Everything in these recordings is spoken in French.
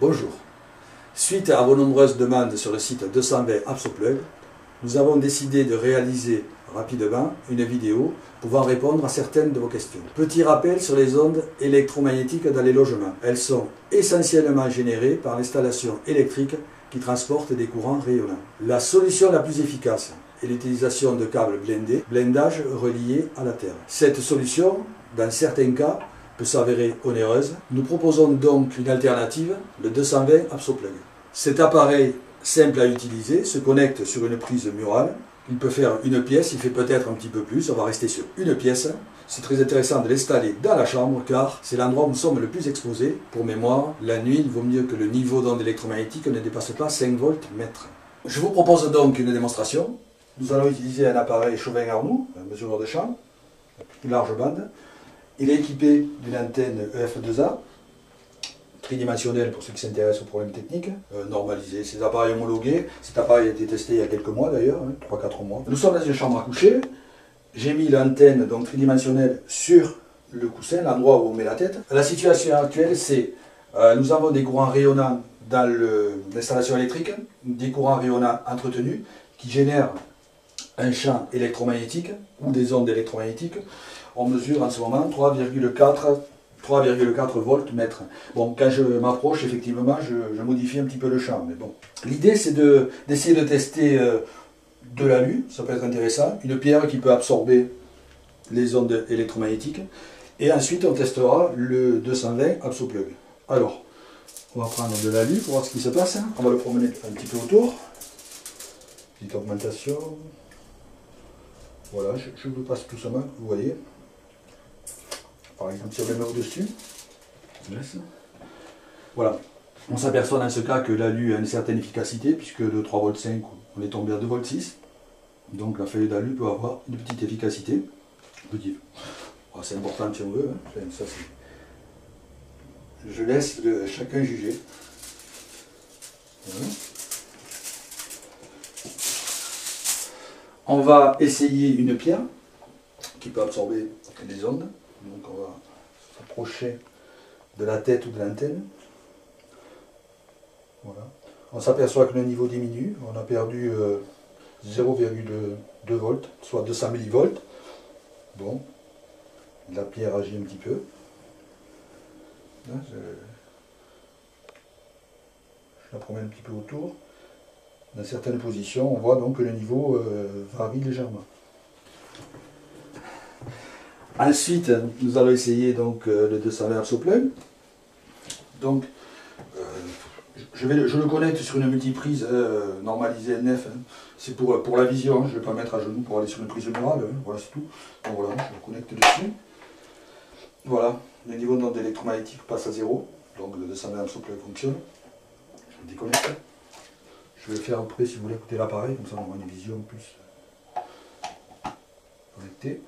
Bonjour. Suite à vos nombreuses demandes sur le site 220 ApsoPlug, nous avons décidé de réaliser rapidement une vidéo pouvant répondre à certaines de vos questions. Petit rappel sur les ondes électromagnétiques dans les logements. Elles sont essentiellement générées par l'installation électrique qui transporte des courants rayonnants. La solution la plus efficace est l'utilisation de câbles blindés, blindage reliés à la terre. Cette solution, dans certains cas, peut s'avérer onéreuse. Nous proposons donc une alternative, le 220 ApsoPlug. Cet appareil simple à utiliser se connecte sur une prise murale. Il peut faire une pièce, il fait peut-être un petit peu plus, on va rester sur une pièce. C'est très intéressant de l'installer dans la chambre car c'est l'endroit où nous sommes le plus exposés. Pour mémoire, la nuit, il vaut mieux que le niveau d'onde électromagnétique ne dépasse pas 5 volts mètre. Je vous propose donc une démonstration. Nous allons utiliser un appareil Chauvin-Arnoux, un mesureur de champ, une large bande. Il est équipé d'une antenne EF2A, tridimensionnelle pour ceux qui s'intéressent aux problèmes techniques, normalisée. Ces appareils homologués, cet appareil a été testé il y a quelques mois d'ailleurs, 3-4 mois. Nous sommes dans une chambre à coucher. J'ai mis l'antenne donc tridimensionnelle sur le coussin, l'endroit où on met la tête. La situation actuelle, c'est nous avons des courants rayonnants dans l'installation électrique, des courants rayonnants entretenus qui génèrent un champ électromagnétique ou des ondes électromagnétiques. On mesure en ce moment 3,4 volts mètre. Bon, quand je m'approche, effectivement, je modifie un petit peu le champ. Mais bon. L'idée, c'est d'essayer de tester de l'alu, ça peut être intéressant, une pierre qui peut absorber les ondes électromagnétiques. Et ensuite, on testera le 220 ApsoPlug. Alors, on va prendre de l'alu pour voir ce qui se passe. On va le promener un petit peu autour. Petite augmentation. Voilà, je vous passe tout ça, vous voyez. Par exemple, si on le met au-dessus, voilà. On s'aperçoit dans ce cas que l'alu a une certaine efficacité, puisque de 3,5 V, on est tombé à 2,6 V. Donc la feuille d'alu peut avoir une petite efficacité. C'est important si on veut. Hein. Ça, je laisse chacun juger. Voilà. On va essayer une pierre qui peut absorber les ondes. Donc on va s'approcher de la tête ou de l'antenne. Voilà. On s'aperçoit que le niveau diminue. On a perdu 0,2 volts, soit 200 millivolts. Bon, la pierre agit un petit peu. Là, je la promène un petit peu autour. Dans certaines positions, on voit donc que le niveau varie légèrement. Ensuite, nous allons essayer donc le 220 ApsoPlug. Donc, je le connecte sur une multiprise normalisée NF. Hein. C'est pour la vision, hein. Je ne vais pas mettre à genoux pour aller sur une prise murale. Hein. Voilà, c'est tout. Donc voilà, je le connecte dessus. Voilà, le niveau d'onde électromagnétique passe à 0. Donc le 220 ApsoPlug fonctionne. Je le déconnecte. Je vais le faire après si vous voulez écouter l'appareil, comme ça on aura une vision plus connectée.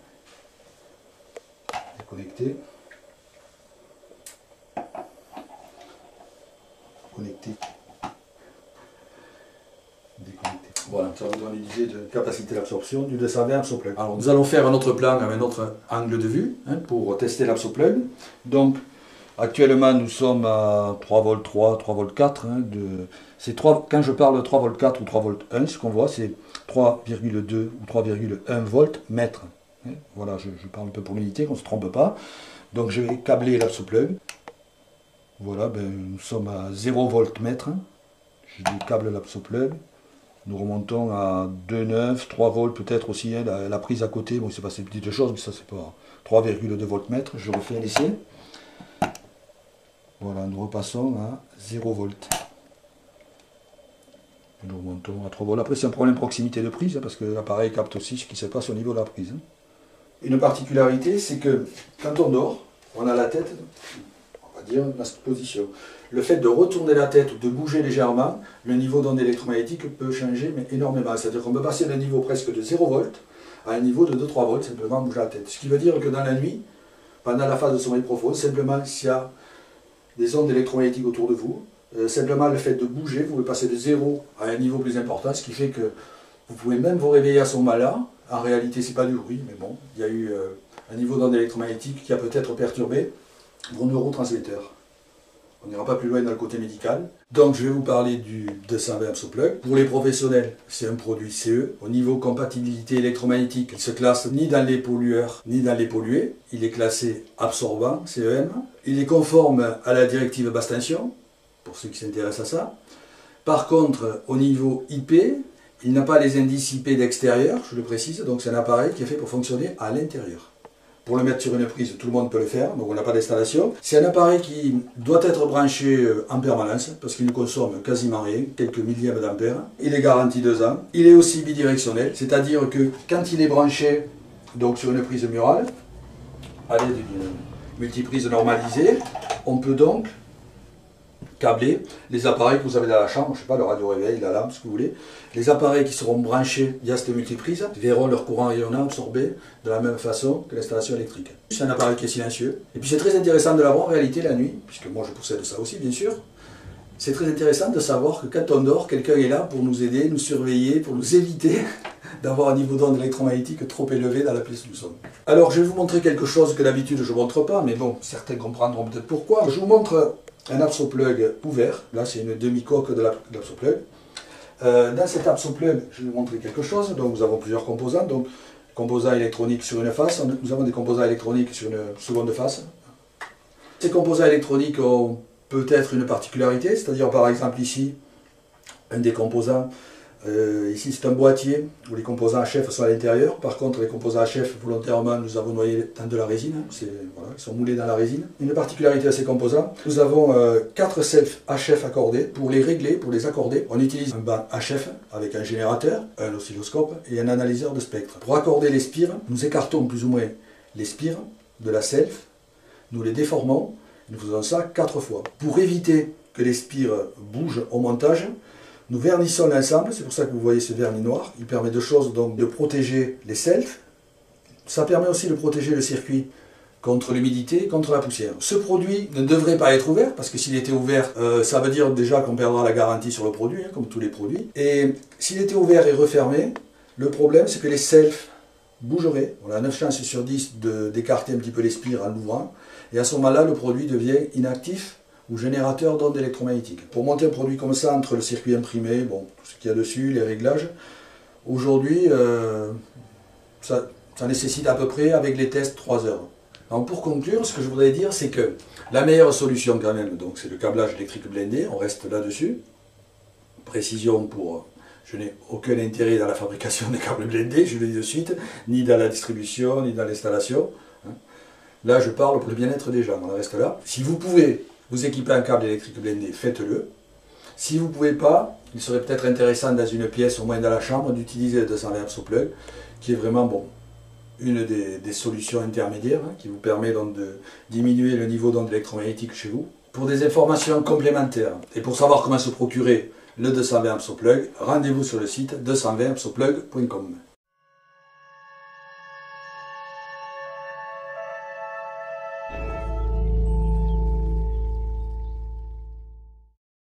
Déconnecté. Connecté. Déconnecté. Voilà, ça va donner une idée de capacité d'absorption du 220 ApsoPlug. Alors nous allons faire un autre plan avec un autre angle de vue pour tester l'ApsoPlug. Donc actuellement nous sommes à 3,3 V, 3,4 V. Quand je parle de 3,4 V ou 3,1 V, ce qu'on voit c'est 3,2 ou 3,1 volts mètre. Voilà, je parle un peu pour l'unité, qu'on ne se trompe pas. Donc je vais câbler l'ApsoPlug. Voilà, nous sommes à 0 volts mètre. Je décable l'ApsoPlug. Nous remontons à 2,9, 3 volts peut-être aussi. Hein, la prise à côté, bon, c'est pas ces petites choses, mais ça c'est pas 3,2 volts mètre. Je refais un essai. Voilà, nous repassons à 0 volts. Et nous remontons à 3 volts. Après, c'est un problème de proximité de prise, hein, parce que l'appareil capte aussi ce qui se passe au niveau de la prise. Hein. Une particularité, c'est que quand on dort, on a la tête, on va dire, dans cette position. Le fait de retourner la tête ou de bouger légèrement, le niveau d'onde électromagnétique peut changer mais énormément. C'est-à-dire qu'on peut passer d'un niveau presque de 0 volts à un niveau de 2-3 volts, simplement en bougeant la tête. Ce qui veut dire que dans la nuit, pendant la phase de sommeil profond, simplement s'il y a des ondes électromagnétiques autour de vous, simplement le fait de bouger, vous pouvez passer de 0 à un niveau plus important, ce qui fait que vous pouvez même vous réveiller à ce moment-là. En réalité, ce n'est pas du bruit, mais bon, il y a eu un niveau d'onde électromagnétique qui a peut-être perturbé vos neurotransmetteurs. On n'ira pas plus loin dans le côté médical. Donc je vais vous parler du 220 AbsoPlug. Pour les professionnels, c'est un produit CE. Au niveau compatibilité électromagnétique, il se classe ni dans les pollueurs ni dans les pollués. Il est classé absorbant, CEM. Il est conforme à la directive basse tension, pour ceux qui s'intéressent à ça. Par contre, au niveau IP, il n'a pas les indices IP d'extérieur, je le précise, donc c'est un appareil qui est fait pour fonctionner à l'intérieur. Pour le mettre sur une prise, tout le monde peut le faire, donc on n'a pas d'installation. C'est un appareil qui doit être branché en permanence, parce qu'il ne consomme quasiment rien, quelques millièmes d'ampères. Il est garanti 2 ans. Il est aussi bidirectionnel, c'est-à-dire que quand il est branché donc sur une prise murale, à l'aide d'une multiprise normalisée, on peut donc câbler les appareils que vous avez dans la chambre, je ne sais pas, le radio-réveil, la lampe, ce que vous voulez. Les appareils qui seront branchés via cette multiprise verront leur courant rayonnant absorbé de la même façon que l'installation électrique. C'est un appareil qui est silencieux. Et puis c'est très intéressant de l'avoir en réalité la nuit, puisque moi je possède ça aussi bien sûr. C'est très intéressant de savoir que quand on dort, quelqu'un est là pour nous aider, nous surveiller, pour nous éviter d'avoir un niveau d'onde électromagnétique trop élevé dans la pièce où nous sommes. Alors je vais vous montrer quelque chose que d'habitude je ne montre pas, mais bon, certains comprendront peut-être pourquoi. Je vous montre un AbsoPlug ouvert. Là c'est une demi-coque de l'AbsoPlug. Dans cet AbsoPlug, je vais vous montrer quelque chose. Donc nous avons plusieurs composants. Donc composants électroniques sur une face, nous avons des composants électroniques sur une seconde face. Ces composants électroniques ont peut-être une particularité, c'est-à-dire par exemple ici, un des composants, ici c'est un boîtier où les composants HF sont à l'intérieur. Par contre les composants HF, volontairement, nous avons noyé dans de la résine, voilà, ils sont moulés dans la résine. Une particularité à ces composants, nous avons 4 selfs HF accordés. Pour les régler, pour les accorder, on utilise un banc HF avec un générateur, un oscilloscope et un analyseur de spectre. Pour accorder les spires, nous écartons plus ou moins les spires de la self, nous les déformons, nous faisons ça 4 fois. Pour éviter que les spires bougent au montage, nous vernissons l'ensemble, c'est pour ça que vous voyez ce vernis noir. Il permet deux choses, donc de protéger les selfs. Ça permet aussi de protéger le circuit contre l'humidité, contre la poussière. Ce produit ne devrait pas être ouvert, parce que s'il était ouvert, ça veut dire déjà qu'on perdra la garantie sur le produit, hein, comme tous les produits. Et s'il était ouvert et refermé, le problème c'est que les selfs bougeraient. On a 9 chances sur 10 d'écarter un petit peu les spires en l'ouvrant. Et à ce moment-là, le produit devient inactif ou générateur d'ondes électromagnétiques. Pour monter un produit comme ça, entre le circuit imprimé, bon, tout ce qu'il y a dessus, les réglages, aujourd'hui, ça nécessite à peu près, avec les tests, 3 heures. Donc pour conclure, ce que je voudrais dire, c'est que la meilleure solution quand même, donc c'est le câblage électrique blindé, on reste là-dessus. Précision pour... Je n'ai aucun intérêt dans la fabrication des câbles blindés, je le dis de suite, ni dans la distribution, ni dans l'installation. Là, je parle pour le bien-être des gens, on reste là. Si vous pouvez vous équiper un câble électrique blindé, faites-le. Si vous ne pouvez pas, il serait peut-être intéressant dans une pièce, au moins dans la chambre, d'utiliser le 220 AbsoPlug, qui est vraiment bon, une des solutions intermédiaires, hein, qui vous permet donc de diminuer le niveau d'onde électromagnétique chez vous. Pour des informations complémentaires et pour savoir comment se procurer le 220 AbsoPlug, rendez-vous sur le site 220absoplug.com.